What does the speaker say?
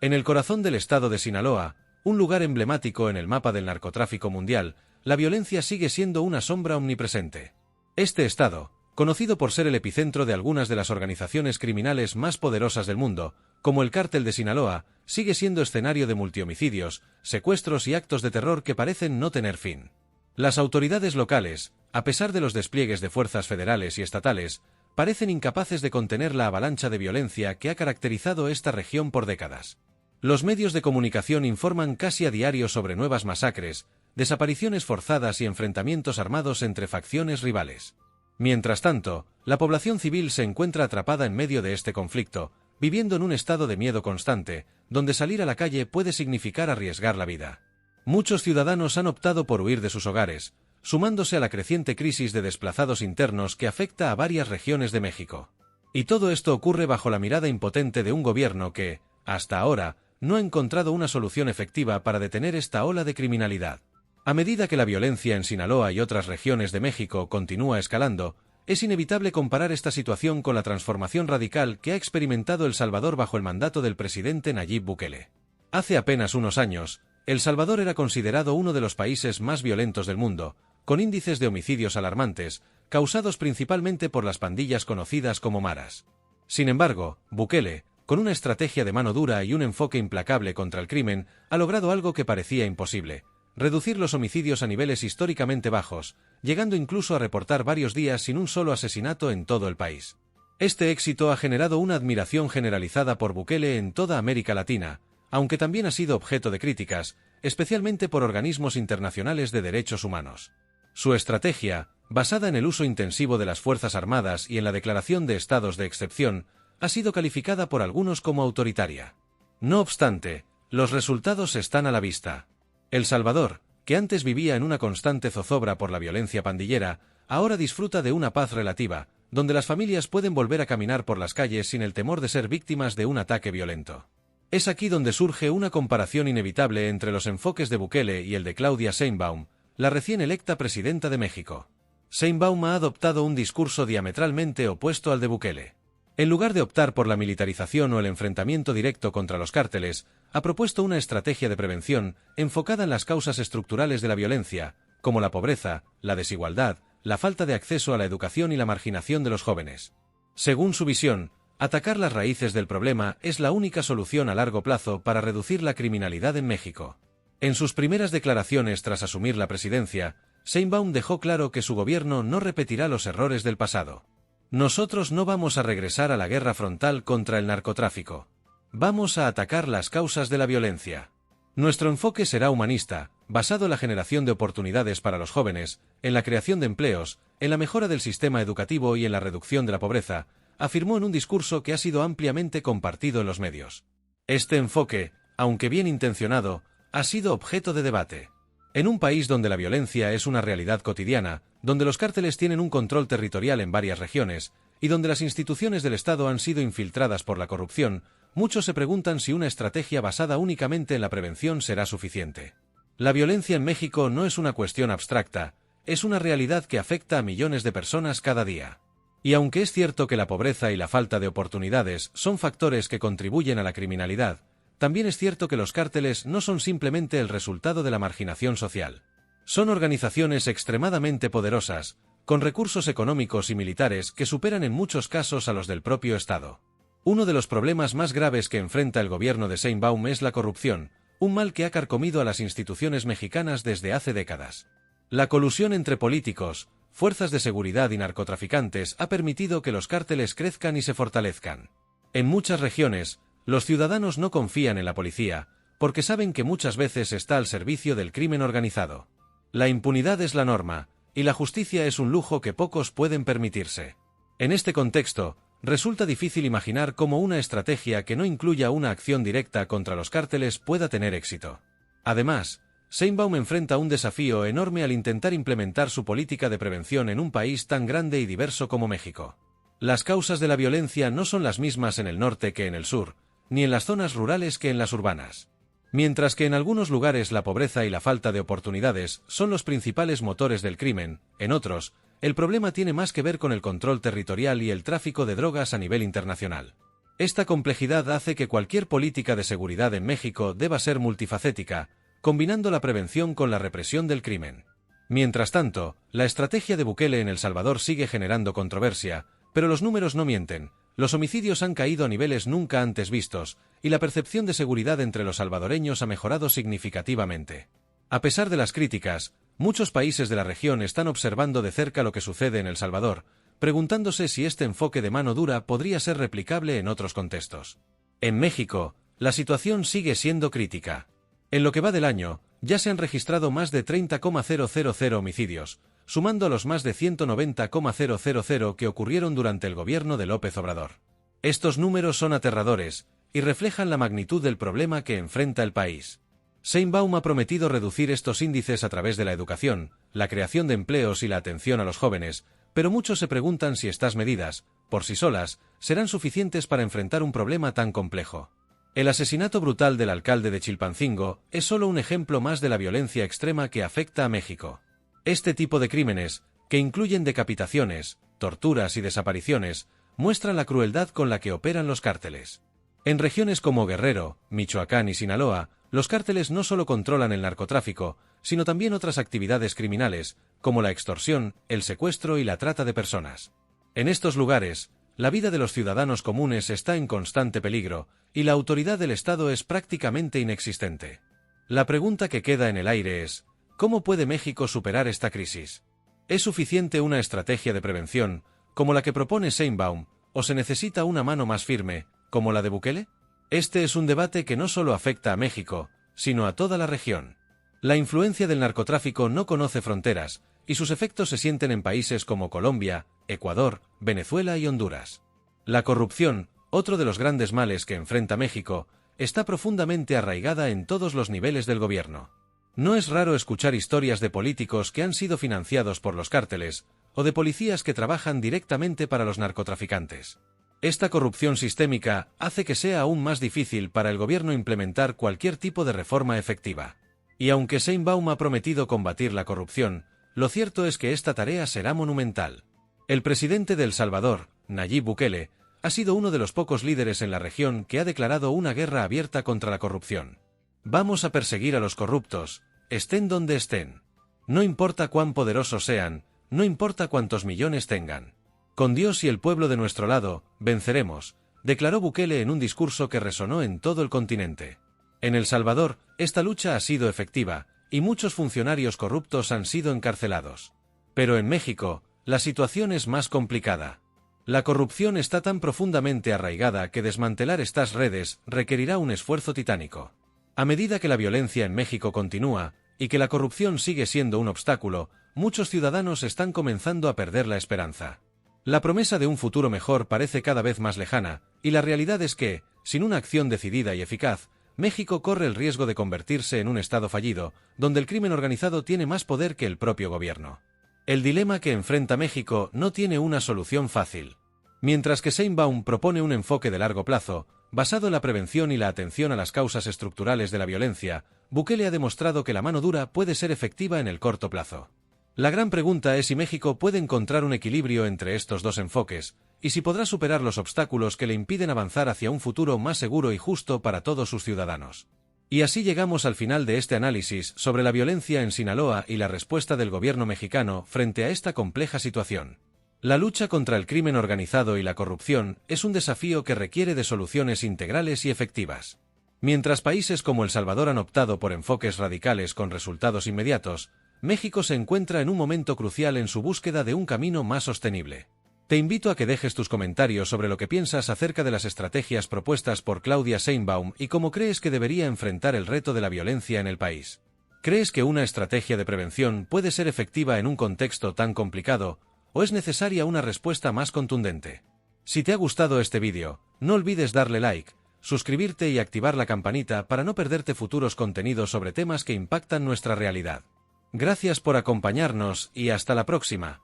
En el corazón del estado de Sinaloa, un lugar emblemático en el mapa del narcotráfico mundial, la violencia sigue siendo una sombra omnipresente. Este estado, conocido por ser el epicentro de algunas de las organizaciones criminales más poderosas del mundo, como el Cártel de Sinaloa, sigue siendo escenario de multihomicidios, secuestros y actos de terror que parecen no tener fin. Las autoridades locales, a pesar de los despliegues de fuerzas federales y estatales, parecen incapaces de contener la avalancha de violencia que ha caracterizado esta región por décadas. Los medios de comunicación informan casi a diario sobre nuevas masacres, desapariciones forzadas y enfrentamientos armados entre facciones rivales. Mientras tanto, la población civil se encuentra atrapada en medio de este conflicto, viviendo en un estado de miedo constante, donde salir a la calle puede significar arriesgar la vida. Muchos ciudadanos han optado por huir de sus hogares, sumándose a la creciente crisis de desplazados internos que afecta a varias regiones de México. Y todo esto ocurre bajo la mirada impotente de un gobierno que, hasta ahora, no ha encontrado una solución efectiva para detener esta ola de criminalidad. A medida que la violencia en Sinaloa y otras regiones de México continúa escalando, es inevitable comparar esta situación con la transformación radical que ha experimentado El Salvador bajo el mandato del presidente Nayib Bukele. Hace apenas unos años, El Salvador era considerado uno de los países más violentos del mundo, con índices de homicidios alarmantes, causados principalmente por las pandillas conocidas como maras. Sin embargo, Bukele, con una estrategia de mano dura y un enfoque implacable contra el crimen, ha logrado algo que parecía imposible: reducir los homicidios a niveles históricamente bajos, llegando incluso a reportar varios días sin un solo asesinato en todo el país. Este éxito ha generado una admiración generalizada por Bukele en toda América Latina, aunque también ha sido objeto de críticas, especialmente por organismos internacionales de derechos humanos. Su estrategia, basada en el uso intensivo de las Fuerzas Armadas y en la declaración de estados de excepción, ha sido calificada por algunos como autoritaria. No obstante, los resultados están a la vista. El Salvador, que antes vivía en una constante zozobra por la violencia pandillera, ahora disfruta de una paz relativa, donde las familias pueden volver a caminar por las calles sin el temor de ser víctimas de un ataque violento. Es aquí donde surge una comparación inevitable entre los enfoques de Bukele y el de Claudia Sheinbaum, la recién electa presidenta de México. Sheinbaum ha adoptado un discurso diametralmente opuesto al de Bukele. En lugar de optar por la militarización o el enfrentamiento directo contra los cárteles, ha propuesto una estrategia de prevención enfocada en las causas estructurales de la violencia, como la pobreza, la desigualdad, la falta de acceso a la educación y la marginación de los jóvenes. Según su visión, atacar las raíces del problema es la única solución a largo plazo para reducir la criminalidad en México. En sus primeras declaraciones tras asumir la presidencia, Sheinbaum dejó claro que su gobierno no repetirá los errores del pasado. Nosotros no vamos a regresar a la guerra frontal contra el narcotráfico. Vamos a atacar las causas de la violencia. Nuestro enfoque será humanista, basado en la generación de oportunidades para los jóvenes, en la creación de empleos, en la mejora del sistema educativo y en la reducción de la pobreza, afirmó en un discurso que ha sido ampliamente compartido en los medios. Este enfoque, aunque bien intencionado, ha sido objeto de debate. En un país donde la violencia es una realidad cotidiana, donde los cárteles tienen un control territorial en varias regiones, y donde las instituciones del Estado han sido infiltradas por la corrupción, muchos se preguntan si una estrategia basada únicamente en la prevención será suficiente. La violencia en México no es una cuestión abstracta, es una realidad que afecta a millones de personas cada día. Y aunque es cierto que la pobreza y la falta de oportunidades son factores que contribuyen a la criminalidad, también es cierto que los cárteles no son simplemente el resultado de la marginación social. Son organizaciones extremadamente poderosas, con recursos económicos y militares que superan en muchos casos a los del propio Estado. Uno de los problemas más graves que enfrenta el gobierno de Sheinbaum es la corrupción, un mal que ha carcomido a las instituciones mexicanas desde hace décadas. La colusión entre políticos, fuerzas de seguridad y narcotraficantes ha permitido que los cárteles crezcan y se fortalezcan. En muchas regiones, los ciudadanos no confían en la policía, porque saben que muchas veces está al servicio del crimen organizado. La impunidad es la norma, y la justicia es un lujo que pocos pueden permitirse. En este contexto, resulta difícil imaginar cómo una estrategia que no incluya una acción directa contra los cárteles pueda tener éxito. Además, Sheinbaum enfrenta un desafío enorme al intentar implementar su política de prevención en un país tan grande y diverso como México. Las causas de la violencia no son las mismas en el norte que en el sur, ni en las zonas rurales que en las urbanas. Mientras que en algunos lugares la pobreza y la falta de oportunidades son los principales motores del crimen, en otros, el problema tiene más que ver con el control territorial y el tráfico de drogas a nivel internacional. Esta complejidad hace que cualquier política de seguridad en México deba ser multifacética, combinando la prevención con la represión del crimen. Mientras tanto, la estrategia de Bukele en El Salvador sigue generando controversia, pero los números no mienten. Los homicidios han caído a niveles nunca antes vistos, y la percepción de seguridad entre los salvadoreños ha mejorado significativamente. A pesar de las críticas, muchos países de la región están observando de cerca lo que sucede en El Salvador, preguntándose si este enfoque de mano dura podría ser replicable en otros contextos. En México, la situación sigue siendo crítica. En lo que va del año, ya se han registrado más de 30,000 homicidios, sumando a los más de 190,000 que ocurrieron durante el gobierno de López Obrador. Estos números son aterradores, y reflejan la magnitud del problema que enfrenta el país. Sheinbaum ha prometido reducir estos índices a través de la educación, la creación de empleos y la atención a los jóvenes, pero muchos se preguntan si estas medidas, por sí solas, serán suficientes para enfrentar un problema tan complejo. El asesinato brutal del alcalde de Chilpancingo es solo un ejemplo más de la violencia extrema que afecta a México. Este tipo de crímenes, que incluyen decapitaciones, torturas y desapariciones, muestran la crueldad con la que operan los cárteles. En regiones como Guerrero, Michoacán y Sinaloa, los cárteles no solo controlan el narcotráfico, sino también otras actividades criminales, como la extorsión, el secuestro y la trata de personas. En estos lugares, la vida de los ciudadanos comunes está en constante peligro, y la autoridad del Estado es prácticamente inexistente. La pregunta que queda en el aire es, ¿cómo puede México superar esta crisis? ¿Es suficiente una estrategia de prevención, como la que propone Sheinbaum, o se necesita una mano más firme, como la de Bukele? Este es un debate que no solo afecta a México, sino a toda la región. La influencia del narcotráfico no conoce fronteras, y sus efectos se sienten en países como Colombia, Ecuador, Venezuela y Honduras. La corrupción, otro de los grandes males que enfrenta México, está profundamente arraigada en todos los niveles del gobierno. No es raro escuchar historias de políticos que han sido financiados por los cárteles, o de policías que trabajan directamente para los narcotraficantes. Esta corrupción sistémica hace que sea aún más difícil para el gobierno implementar cualquier tipo de reforma efectiva. Y aunque Sheinbaum ha prometido combatir la corrupción, lo cierto es que esta tarea será monumental. El presidente de El Salvador, Nayib Bukele, ha sido uno de los pocos líderes en la región que ha declarado una guerra abierta contra la corrupción. Vamos a perseguir a los corruptos, estén donde estén. No importa cuán poderosos sean, no importa cuántos millones tengan. Con Dios y el pueblo de nuestro lado, venceremos, declaró Bukele en un discurso que resonó en todo el continente. En El Salvador, esta lucha ha sido efectiva, y muchos funcionarios corruptos han sido encarcelados. Pero en México, la situación es más complicada. La corrupción está tan profundamente arraigada que desmantelar estas redes requerirá un esfuerzo titánico. A medida que la violencia en México continúa, y que la corrupción sigue siendo un obstáculo, muchos ciudadanos están comenzando a perder la esperanza. La promesa de un futuro mejor parece cada vez más lejana, y la realidad es que, sin una acción decidida y eficaz, México corre el riesgo de convertirse en un estado fallido, donde el crimen organizado tiene más poder que el propio gobierno. El dilema que enfrenta México no tiene una solución fácil. Mientras que Sheinbaum propone un enfoque de largo plazo, basado en la prevención y la atención a las causas estructurales de la violencia, Bukele ha demostrado que la mano dura puede ser efectiva en el corto plazo. La gran pregunta es si México puede encontrar un equilibrio entre estos dos enfoques, y si podrá superar los obstáculos que le impiden avanzar hacia un futuro más seguro y justo para todos sus ciudadanos. Y así llegamos al final de este análisis sobre la violencia en Sinaloa y la respuesta del gobierno mexicano frente a esta compleja situación. La lucha contra el crimen organizado y la corrupción es un desafío que requiere de soluciones integrales y efectivas. Mientras países como El Salvador han optado por enfoques radicales con resultados inmediatos, México se encuentra en un momento crucial en su búsqueda de un camino más sostenible. Te invito a que dejes tus comentarios sobre lo que piensas acerca de las estrategias propuestas por Claudia Sheinbaum y cómo crees que debería enfrentar el reto de la violencia en el país. ¿Crees que una estrategia de prevención puede ser efectiva en un contexto tan complicado, o es necesaria una respuesta más contundente? Si te ha gustado este vídeo, no olvides darle like, suscribirte y activar la campanita para no perderte futuros contenidos sobre temas que impactan nuestra realidad. Gracias por acompañarnos y hasta la próxima.